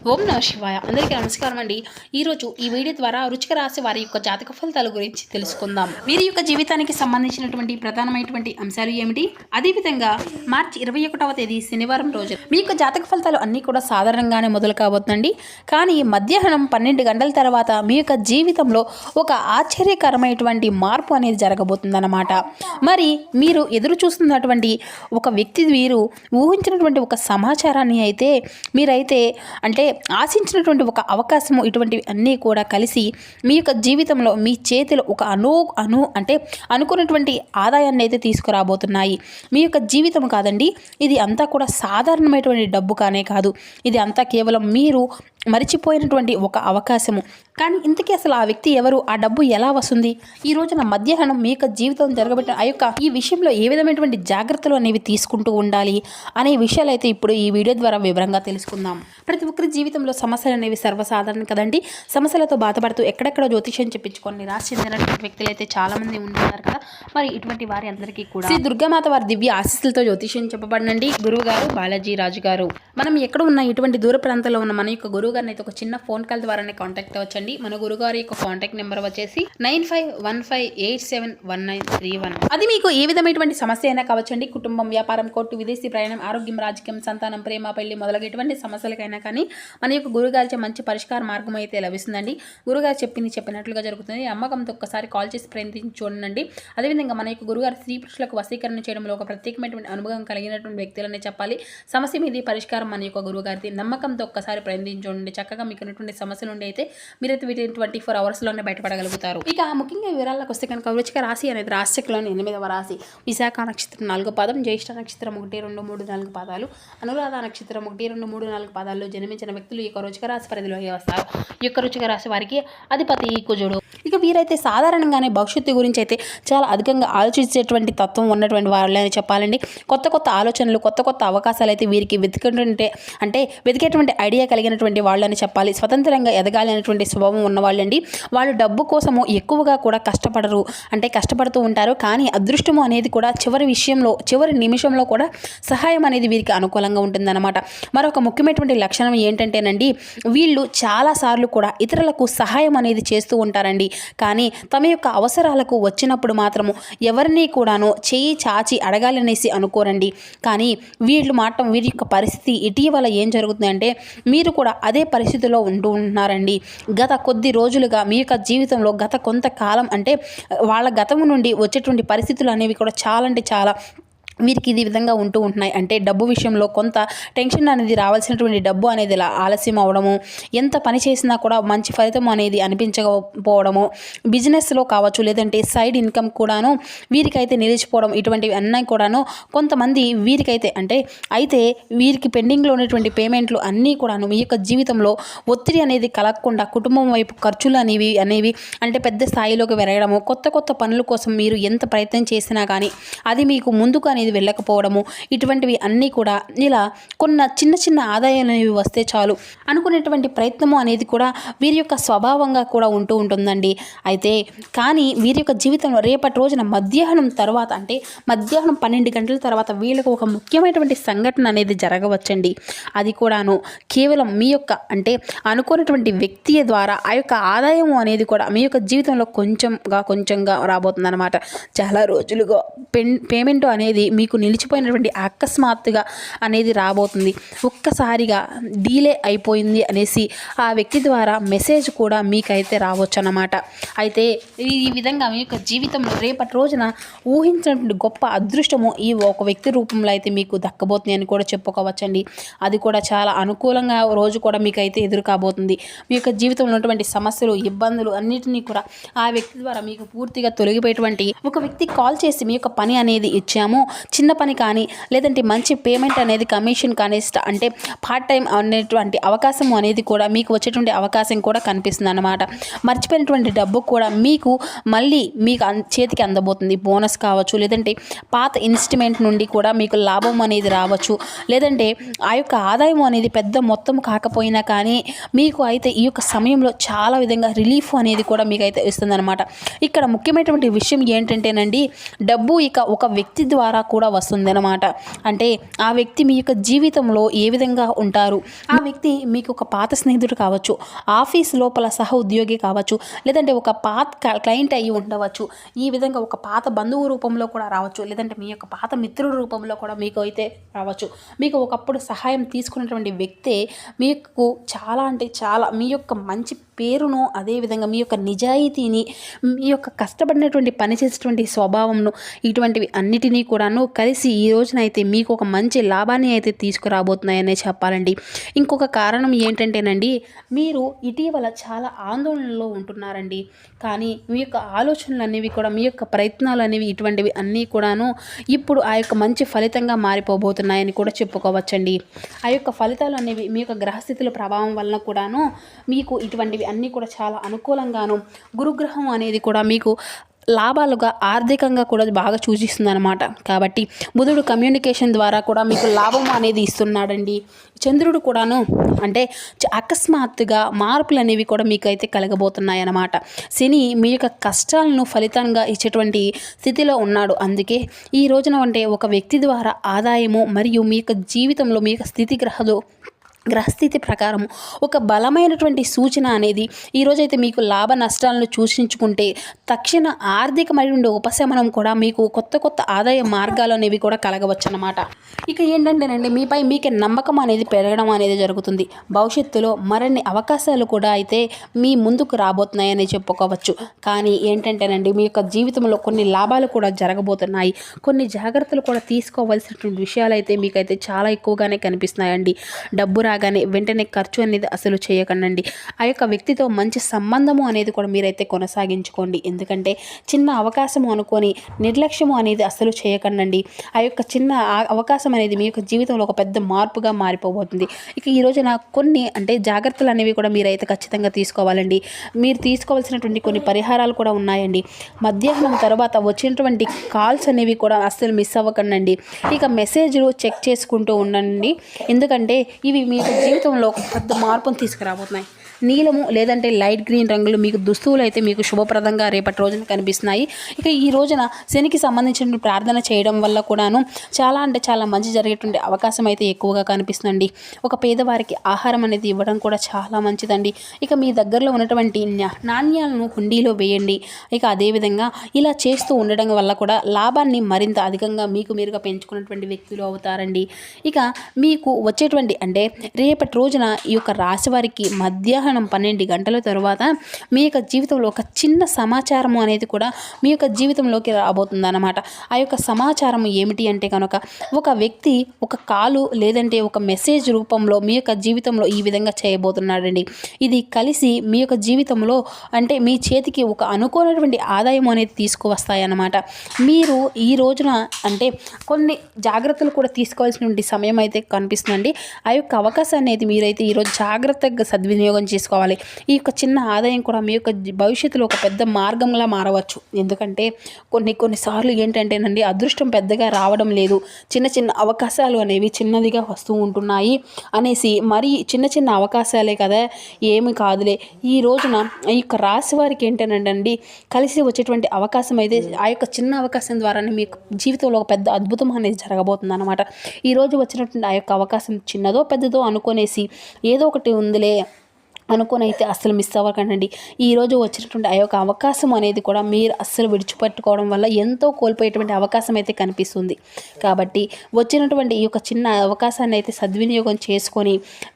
ఓం నమ శివాయ. అందరికీ నమస్కారం అండి. ఈరోజు ఈ వీడియో ద్వారా వృశ్చిక రాశి వారి యొక్క జాతక ఫలితాల గురించి తెలుసుకుందాం. వీరి యొక్క జీవితానికి సంబంధించినటువంటి ప్రధానమైనటువంటి అంశాలు ఏమిటి, అదేవిధంగా మార్చి 21వ తేదీ శనివారం రోజు మీ యొక్క జాతక ఫలితాలు అన్నీ కూడా సాధారణంగానే మొదలు కాబోతుందండి. కానీ మధ్యాహ్నం 12 గంటల తర్వాత మీ యొక్క జీవితంలో ఒక ఆశ్చర్యకరమైనటువంటి మార్పు అనేది జరగబోతుందన్నమాట. మరి మీరు ఎదురు చూస్తున్నటువంటి ఒక వ్యక్తి వీరు ఊహించినటువంటి ఒక సమాచారాన్ని అయితే మీరైతే అంటే ఆశించినటువంటి ఒక అవకాశము ఇటువంటివి అన్నీ కూడా కలిసి మీ యొక్క జీవితంలో మీ చేతిలో ఒక అంటే అనుకున్నటువంటి ఆదాయాన్ని అయితే తీసుకురాబోతున్నాయి. మీ యొక్క జీవితం కాదండి, ఇది అంతా కూడా సాధారణమైనటువంటి డబ్బు కానే కాదు. ఇది అంతా కేవలం మీరు మరిచిపోయినటువంటి ఒక అవకాశము. కానీ ఇంతకీ అసలు ఆ వ్యక్తి ఎవరు, ఆ డబ్బు ఎలా వస్తుంది, ఈ రోజున మధ్యాహ్నం మీ యొక్క జీవితం జరగబెట్టిన ఈ విషయంలో ఏ విధమైనటువంటి జాగ్రత్తలు అనేవి తీసుకుంటూ ఉండాలి అనే విషయాలు అయితే ఇప్పుడు ఈ వీడియో ద్వారా వివరంగా తెలుసుకుందాం. ప్రతి ఒక్కరి జీవితంలో సమస్యలు అనేవి సర్వసాధారణం కదండి. సమస్యలతో బాధపడుతూ ఎక్కడెక్కడ జ్యోతిష్యం చెప్పించుకొని నిరాశ చెందినటువంటి వ్యక్తులు అయితే చాలా మంది ఉంటున్నారు కదా. మరి ఇటువంటి వారి అందరికీ కూడా శ్రీ దుర్గామాత వారి దివ్య ఆశీస్సులతో జ్యోతిష్యం చెప్పబడినండి గురువు గారు బాలాజీ రాజు గారు. మనం ఎక్కడ ఉన్న ఇటువంటి దూర ప్రాంతాల్లో ఉన్న మన యొక్క గురువు గారిని అయితే ఒక చిన్న ఫోన్ కాల్ ద్వారానే కాంటాక్ట్ అవ్వచ్చండి. మన గురుగారి యొక్క కాంటాక్ట్ నెంబర్ వచ్చేసి 9515871931. అది మీకు ఏ విధమైనటువంటి సమస్య అయినా కావచ్చండి. కుటుంబం, వ్యాపారం, కోర్టు, విదేశీ ప్రయాణం, ఆరోగ్యం, రాజకీయం, సంతానం, ప్రేమ, పెళ్లి మొదలగు ఎటువంటి సమస్యలకైనా కానీ మన యొక్క గురుగారిచే మంచి పరిష్కార మార్గం అయితే లభిస్తుందండి. గురుగారు చెప్పినట్లుగా జరుగుతుంది. అమ్మకంతో ఒక్కసారి కాల్ చేసి ప్రయత్నించి చూడండి. అదేవిధంగా మన యొక్క గురుగారు స్త్రీ పురుషులకు వశీకరణ చేయడంలో ఒక ప్రత్యేకమైనటువంటి అనుభవం కలిగినటువంటి వ్యక్తులనే చెప్పాలి. సమస్య మీద పరిష్కారం మన యొక్క గురుగారిది. నమ్మకంతో ఒక్కసారి ప్రయత్నించి చూడండి. చక్కగా మీకు ఉన్నటువంటి సమస్య నుండి అయితే మీరైతే వీటిని 24 అవర్స్లోనే బయటపడగలుగుతారు. ఇక ముఖ్యంగా వివరాలకు వస్తే కనుక వృశ్చిక రాశి అనేది రాశిలోని 8వ రాశి. విశాఖ నక్షత్రం 4వ పాదం, జ్యేష్ఠ నక్షత్రం 1, 2, 3, 4 పాదాలు, అనురాధ నక్షత్రం 1, 2, 3, 4 పాదాల్లో జన్మించిన వ్యక్తులు ఈ యొక్క వృశ్చిక రాశి పరిధిలోకి వస్తారు. ఈ యొక్క వృశ్చిక రాశి వారికి అధిపతి కుజుడు. ఇక వీరైతే సాధారణంగానే భవిష్యత్తు గురించి అయితే చాలా అధికంగా ఆలోచించేటువంటి తత్వం ఉన్నటువంటి వాళ్ళని చెప్పాలండి. కొత్త కొత్త ఆలోచనలు, కొత్త కొత్త అవకాశాలు అయితే వీరికి వెతికేటువంటి ఐడియా కలిగినటువంటి వాళ్ళని చెప్పాలి. స్వతంత్రంగా ఎదగాలి అనేటువంటి స్వభావం ఉన్నవాళ్ళండి. వాళ్ళు డబ్బు కోసము ఎక్కువగా కూడా కష్టపడుతూ ఉంటారు. కానీ అదృష్టము అనేది కూడా చివరి నిమిషంలో కూడా సహాయం అనేది వీరికి అనుకూలంగా ఉంటుందన్నమాట. మరొక ముఖ్యమైనటువంటి లక్షణం ఏంటంటేనండి, వీళ్ళు చాలాసార్లు కూడా ఇతరులకు సహాయం అనేది చేస్తూ ఉంటారండి. కానీ తమ యొక్క అవసరాలకు వచ్చినప్పుడు మాత్రము ఎవరిని కూడాను చేయి చాచి అడగాలనేసి అనుకోరండి. కానీ వీరి యొక్క పరిస్థితి ఇటీవల ఏం జరుగుతుందంటే మీరు కూడా అదే పరిస్థితిలో ఉంటున్నారండి. గత కొద్ది రోజులుగా మీ యొక్క జీవితంలో గత కొంతకాలం అంటే వాళ్ళ గతము నుండి వచ్చేటువంటి పరిస్థితులు అనేవి కూడా చాలా వీరికి ఇది విధంగా ఉంటున్నాయి. అంటే డబ్బు విషయంలో కొంత టెన్షన్ అనేది రావాల్సినటువంటి డబ్బు అనేది ఆలస్యం అవడము, ఎంత పని చేసినా కూడా మంచి ఫలితం అనేది అనిపించకపోవడము, బిజినెస్లో కావచ్చు లేదంటే సైడ్ ఇన్కమ్ కూడాను వీరికైతే నిలిచిపోవడం, ఇటువంటివి అన్నీ కూడాను కొంతమంది వీరికి పెండింగ్లో ఉన్నటువంటి పేమెంట్లు అన్నీ కూడాను మీ యొక్క జీవితంలో ఒత్తిడి అనేది కలగకుండా కుటుంబం వైపు ఖర్చులు అనేవి అంటే పెద్ద స్థాయిలోకి పెరగడము, కొత్త పనుల కోసం మీరు ఎంత ప్రయత్నం చేసినా కానీ అది మీకు ముందుకు అనేది వెళ్ళకపోవడము, ఇటువంటివి అన్నీ కూడా ఇలా చిన్న ఆదాయాలు అనేవి వస్తే చాలు అనుకునేటువంటి ప్రయత్నము అనేది కూడా వీరి యొక్క స్వభావంగా కూడా ఉంటుందండి. అయితే కానీ వీరి యొక్క జీవితంలో రేపటి రోజున మధ్యాహ్నం 12 గంటల తర్వాత వీళ్ళకు ఒక ముఖ్యమైనటువంటి సంఘటన అనేది జరగవచ్చండి. అది కూడాను కేవలం మీ యొక్క అనుకున్నటువంటి వ్యక్తి ద్వారా ఆ యొక్క ఆదాయం అనేది కూడా మీ యొక్క జీవితంలో కొంచెంగా రాబోతుందన్నమాట. చాలా రోజులుగా పేమెంట్ అనేది మీకు నిలిచిపోయినటువంటి అకస్మాత్తుగా అనేది రాబోతుంది. ఒక్కసారిగా డీలే అయిపోయింది అనేసి ఆ వ్యక్తి ద్వారా మెసేజ్ కూడా మీకైతే రావచ్చు అన్నమాట. అయితే ఈ విధంగా మీ యొక్క జీవితంలో రేపటి రోజున ఊహించినటువంటి గొప్ప అదృష్టము ఈ ఒక వ్యక్తి రూపంలో అయితే మీకు దక్కబోతుంది అని కూడా చెప్పుకోవచ్చండి. అది కూడా చాలా అనుకూలంగా రోజు కూడా మీకైతే ఎదురు కాబోతుంది. మీ యొక్క జీవితంలో ఉన్నటువంటి సమస్యలు, ఇబ్బందులు అన్నిటినీ కూడా ఆ వ్యక్తి ద్వారా మీకు పూర్తిగా తొలగిపోయేటువంటి ఒక వ్యక్తికి కాల్ చేసి మీ యొక్క పని అనేది ఇచ్చాము, చిన్న పని కానీ లేదంటే మంచి పేమెంట్ అనేది కమిషన్ కానీ పార్ట్ టైం అనేటువంటి అవకాశం అనేది కూడా మీకు వచ్చేటువంటి అవకాశం కూడా కనిపిస్తుంది అన్నమాట. మర్చిపోయినటువంటి డబ్బు కూడా మీకు మళ్ళీ చేతికి అందబోతుంది. బోనస్ కావచ్చు లేదంటే పాత ఇన్వెస్ట్మెంట్ నుండి కూడా మీకు లాభం అనేది రావచ్చు. లేదంటే ఆ యొక్క ఆదాయం అనేది పెద్ద మొత్తం కాకపోయినా కానీ మీకు అయితే ఈ యొక్క సమయంలో చాలా విధంగా రిలీఫ్ అనేది కూడా మీకు అయితే ఇస్తుంది అనమాట. ఇక్కడ ముఖ్యమైనటువంటి విషయం ఏంటంటేనండి, డబ్బు ఇక ఒక వ్యక్తి ద్వారా కూడా వస్తుందన్నమాట. అంటే ఆ వ్యక్తి మీ యొక్క జీవితంలో ఏ విధంగా ఉంటారు, ఆ వ్యక్తి మీకు ఒక పాత స్నేహితుడు కావచ్చు, ఆఫీస్ లోపల సహ ఉద్యోగి కావచ్చు, లేదంటే ఒక పాత క్లయింట్ అయ్యి ఉండవచ్చు, ఈ విధంగా ఒక పాత బంధువు రూపంలో కూడా రావచ్చు, లేదంటే మీ యొక్క పాత మిత్రుడి రూపంలో కూడా మీకు అయితే రావచ్చు. మీకు ఒకప్పుడు సహాయం తీసుకున్నటువంటి వ్యక్తే మీకు చాలా అంటే చాలా మీ యొక్క మంచి పేరును, అదేవిధంగా మీ యొక్క నిజాయితీని, మీ యొక్క కష్టపడినటువంటి పని చేసేటువంటి స్వభావంను, ఇటువంటివి అన్నిటినీ కూడాను కలిసి ఈ రోజునైతే మీకు ఒక మంచి లాభాన్ని అయితే తీసుకురాబోతున్నాయనే చెప్పాలండి. ఇంకొక కారణం ఏంటంటేనండి, మీరు ఇటీవల చాలా ఆందోళనలో ఉంటున్నారండి. కానీ మీ యొక్క ఆలోచనలు అనేవి కూడా, మీ యొక్క ప్రయత్నాలు అనేవి, ఇటువంటివి అన్నీ కూడాను ఇప్పుడు ఆ యొక్క మంచి ఫలితంగా మారిపోబోతున్నాయని కూడా చెప్పుకోవచ్చండి. ఆ యొక్క ఫలితాలు అనేవి మీ యొక్క గ్రహస్థితుల ప్రభావం వలన కూడాను మీకు ఇటువంటివి అన్నీ కూడా చాలా అనుకూలంగాను, గురుగ్రహం అనేది కూడా మీకు లాభాలుగా ఆర్థికంగా కూడా బాగా సూచిస్తుంది అనమాట. కాబట్టి బుధుడు కమ్యూనికేషన్ ద్వారా కూడా మీకు లాభం అనేది ఇస్తున్నాడండి. చంద్రుడు కూడాను అంటే అకస్మాత్తుగా మార్పులు అనేవి కూడా మీకు అయితే కలగబోతున్నాయి అన్నమాట. శని మీ యొక్క కష్టాలను ఫలితంగా ఇచ్చేటువంటి స్థితిలో ఉన్నాడు. అందుకే ఈ రోజున అంటే ఒక వ్యక్తి ద్వారా ఆదాయము మరియు మీ యొక్క జీవితంలో మీ యొక్క గ్రహస్థితి ప్రకారం ఒక బలమైనటువంటి సూచన అనేది ఈరోజైతే మీకు లాభ నష్టాలను సూచించుకుంటే తక్షణ ఆర్థికమైన ఉపశమనం కూడా మీకు కొత్త ఆదాయ మార్గాలు అనేవి కూడా కలగవచ్చు అన్నమాట. ఇక ఏంటంటేనండి, మీపై మీకే నమ్మకం అనేది పెరగడం అనేది జరుగుతుంది. భవిష్యత్తులో మరిన్ని అవకాశాలు కూడా అయితే మీ ముందుకు రాబోతున్నాయని చెప్పుకోవచ్చు. కానీ ఏంటంటేనండి, మీ యొక్క జీవితంలో కొన్ని లాభాలు కూడా జరగబోతున్నాయి. కొన్ని జాగ్రత్తలు కూడా తీసుకోవాల్సినటువంటి విషయాలు అయితే మీకైతే చాలా ఎక్కువగానే కనిపిస్తున్నాయండి. డబ్బు రాగానే వెంటనే ఖర్చు అనేది అసలు చేయకండి. ఆ యొక్క వ్యక్తితో మంచి సంబంధము అనేది కూడా మీరైతే కొనసాగించుకోండి. ఎందుకంటే చిన్న అవకాశము అనుకొని నిర్లక్ష్యము అనేది అసలు చేయకండి. ఆ యొక్క చిన్న అవకాశం అనేది మీ యొక్క జీవితంలో ఒక పెద్ద మార్పుగా మారిపోబోతుంది. ఇక ఈ రోజున కొన్ని అంటే జాగ్రత్తలు అనేవి కూడా మీరైతే ఖచ్చితంగా తీసుకోవాలండి. మీరు తీసుకోవాల్సినటువంటి కొన్ని పరిహారాలు కూడా ఉన్నాయండి. మధ్యాహ్నం తర్వాత వచ్చినటువంటి కాల్స్ అనేవి కూడా అస్సలు మిస్ అవ్వకండి. ఇక మెసేజ్లు చెక్ చేసుకుంటూ ఉండండి. ఎందుకంటే ఇవి మీ యొక్క జీవితంలో పెద్ద మార్పును తీసుకురాబోతున్నాయి. నీలము లేదంటే లైట్ గ్రీన్ రంగులు మీకు దుస్తువులు అయితే మీకు శుభప్రదంగా రేపటి రోజున కనిపిస్తున్నాయి. ఇక ఈ రోజున శనికి సంబంధించిన ప్రార్థన చేయడం వల్ల కూడాను చాలా అంటే చాలా మంచి జరిగేటువంటి అవకాశం అయితే ఎక్కువగా కనిపిస్తుందండి. ఒక పేదవారికి ఆహారం అనేది ఇవ్వడం కూడా చాలా మంచిదండి. ఇక మీ దగ్గరలో ఉన్నటువంటి నాణ్యాలను హుండీలో వేయండి. ఇక అదేవిధంగా ఇలా చేస్తూ ఉండడం వల్ల కూడా లాభాన్ని మరింత అధికంగా మీకు మీరుగా పెంచుకున్నటువంటి వ్యక్తులు అవుతారండి. ఇక మీకు వచ్చేటువంటి అంటే రేపటి రోజున ఈ యొక్క రాశి వారికి మధ్యాహ్నం 12 గంటల తరువాత మీ యొక్క జీవితంలో ఒక చిన్న సమాచారము అనేది కూడా మీ యొక్క జీవితంలోకి రాబోతుంది అన్నమాట. ఆ యొక్క సమాచారం ఏమిటి అంటే కనుక ఒక వ్యక్తి ఒక కాలు లేదంటే ఒక మెసేజ్ రూపంలో మీ యొక్క జీవితంలో ఈ విధంగా చేయబోతున్నాడండి. ఇది కలిసి మీ యొక్క జీవితంలో అంటే మీ చేతికి ఒక అనుకోనటువంటి ఆదాయం అనేది తీసుకువస్తాయి అన్నమాట. మీరు ఈ రోజున అంటే కొన్ని జాగ్రత్తలు కూడా తీసుకోవాల్సినటువంటి సమయం అయితే కనిపిస్తుందండి. ఆ యొక్క అవకాశాన్ని అయితే మీరైతే ఈరోజు జాగ్రత్తగా సద్వినియోగం చేసుకోవాలి. ఈ యొక్క చిన్న ఆదాయం కూడా మీ యొక్క భవిష్యత్తులో ఒక పెద్ద మార్గంలా మారవచ్చు. ఎందుకంటే కొన్నిసార్లు ఏంటంటేనండి, అదృష్టం పెద్దగా రావడం లేదు, చిన్న అవకాశాలు అనేవి చిన్నదిగా వస్తూ ఉంటున్నాయి అనేసి మరి చిన్న అవకాశాలే కదా ఏమి కాదులే. ఈ రోజున ఈ యొక్క రాశి వారికి ఏంటంటే కలిసి వచ్చేటువంటి అవకాశం అయితే ఆ యొక్క చిన్న అవకాశం ద్వారానే మీ జీవితంలో ఒక పెద్ద అద్భుతం అనేది జరగబోతుంది అన్నమాట. ఈరోజు వచ్చినటువంటి ఆ యొక్క అవకాశం చిన్నదో పెద్దదో అనుకునేసి ఏదో ఒకటి ఉందిలే అనుకొని అయితే అస్సలు మిస్ అవ్వకండి. ఈరోజు వచ్చినటువంటి ఆ యొక్క అవకాశం అనేది కూడా మీరు అస్సలు విడిచిపెట్టుకోవడం వల్ల ఎంతో కోల్పోయేటువంటి అవకాశం అయితే కనిపిస్తుంది. కాబట్టి వచ్చినటువంటి ఈ యొక్క చిన్న అవకాశాన్ని అయితే సద్వినియోగం చేసుకొని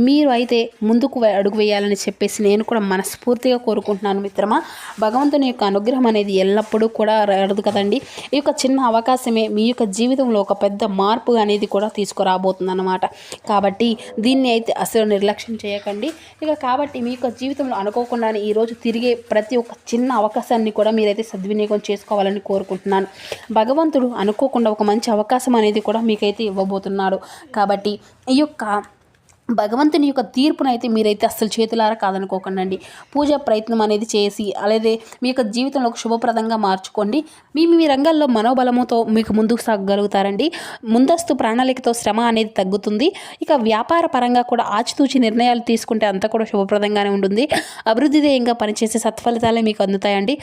మీరు అయితే ముందుకు అడుగు వేయాలని చెప్పేసి నేను కూడా మనస్ఫూర్తిగా కోరుకుంటున్నాను మిత్రమా. భగవంతుని యొక్క అనుగ్రహం అనేది ఎల్లప్పుడూ కూడా రాదు కదండి. ఈ యొక్క చిన్న అవకాశమే మీ యొక్క జీవితంలో ఒక పెద్ద మార్పు అనేది కూడా తీసుకురాబోతుంది అన్నమాట. కాబట్టి దీన్ని అయితే అసలు నిర్లక్ష్యం చేయకండి. ఇక కాబట్టి మీ యొక్క జీవితంలో అనుకోకుండానే ఈరోజు తిరిగే ప్రతి ఒక్క చిన్న అవకాశాన్ని కూడా మీరైతే సద్వినియోగం చేసుకోవాలని కోరుకుంటున్నాను. భగవంతుడు అనుకోకుండా ఒక మంచి అవకాశం అనేది కూడా మీకైతే ఇవ్వబోతున్నాడు. కాబట్టి ఈ యొక్క భగవంతుని యొక్క తీర్పునైతే మీరైతే అస్సలు చేతులారా కాదనుకోకండి. పూజ ప్రయత్నం అనేది చేసి అలాగే మీ యొక్క జీవితంలో ఒక శుభప్రదంగా మార్చుకోండి. మీ రంగాల్లో మనోబలముతో మీకు ముందుకు సాగగలుగుతారండి. ముందస్తు ప్రణాళికతో శ్రమ అనేది తగ్గుతుంది. ఇక వ్యాపార పరంగా కూడా ఆచితూచి నిర్ణయాలు తీసుకుంటే అంతా కూడా శుభప్రదంగానే ఉంటుంది. అభివృద్ధి ధ్యేయంగా పనిచేసే సత్ఫలితాలే మీకు అందుతాయండి.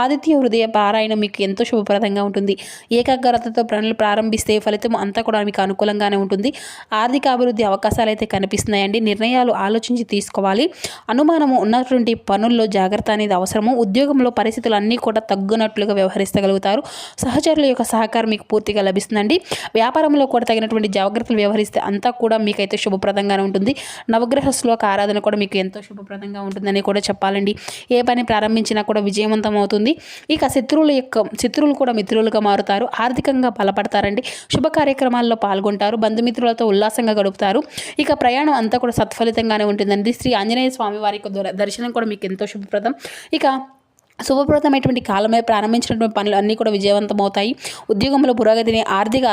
ఆదిత్య హృదయ పారాయణం మీకు ఎంతో శుభప్రదంగా ఉంటుంది. ఏకాగ్రతతో పనులు ప్రారంభిస్తే ఫలితం అంతా కూడా మీకు అనుకూలంగానే ఉంటుంది. ఆర్థిక అభివృద్ధి అవకాశాలు అయితే కనిపిస్తున్నాయండి. నిర్ణయాలు ఆలోచించి తీసుకోవాలి. అనుమానము ఉన్నటువంటి పనుల్లో జాగ్రత్త అనేది అవసరము. ఉద్యోగంలో పరిస్థితులు అన్నీ కూడా తగ్గునట్లుగా వ్యవహరించగలుగుతారు. సహచరుల యొక్క సహకారం మీకు పూర్తిగా లభిస్తుందండి. వ్యాపారంలో కూడా తగినటువంటి జాగ్రత్తలు వ్యవహరిస్తే అంతా కూడా మీకైతే శుభప్రదంగానే ఉంటుంది. నవగ్రహ శ్లోక ఆరాధన కూడా మీకు ఎంతో శుభప్రదంగా ఉంటుందని కూడా చెప్పాలండి. ఏ పని ప్రారంభించినా కూడా విజయవంతం అవుతుంది. ఇక శత్రువులు కూడా మిత్రులుగా మారుతారు. ఆర్థికంగా బలపడతారండి. శుభ కార్యక్రమాల్లో పాల్గొంటారు. బంధుమిత్రులతో ఉల్లాసంగా గడుపుతారు. ఇక ప్రయాణం అంతా కూడా సత్ఫలితంగానే ఉంటుందండి. శ్రీ ఆంజనేయ స్వామి వారి యొక్క దర్శనం కూడా మీకు ఎంతో శుభప్రదం. ఇక శుభప్రదమైనటువంటి కాలమే ప్రారంభించినటువంటి పనులు అన్నీ కూడా విజయవంతం అవుతాయి. ఉద్యోగంలో పురోగతిని ఆర్థిక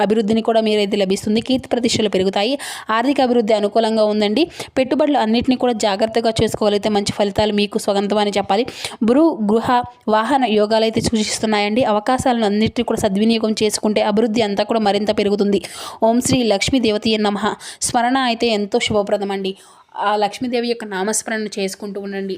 అభివృద్ధిని కూడా మీరైతే లభిస్తుంది. కీర్తి ప్రతిష్టలు పెరుగుతాయి. ఆర్థిక అభివృద్ధి అనుకూలంగా ఉందండి. పెట్టుబడులు అన్నింటినీ కూడా జాగ్రత్తగా చేసుకోగలిగితే మంచి ఫలితాలు మీకు స్వగంతం అని చెప్పాలి. గృహ వాహన యోగాలు అయితే సూచిస్తున్నాయండి. అవకాశాలను అన్నింటినీ కూడా సద్వినియోగం చేసుకుంటే అభివృద్ధి అంతా కూడా మరింత పెరుగుతుంది. ఓం శ్రీ లక్ష్మీ దేవతయ నమః స్మరణ అయితే ఎంతో శుభప్రదం అండి. ఆ లక్ష్మీదేవి యొక్క నామస్మరణ చేసుకుంటూ ఉండండి.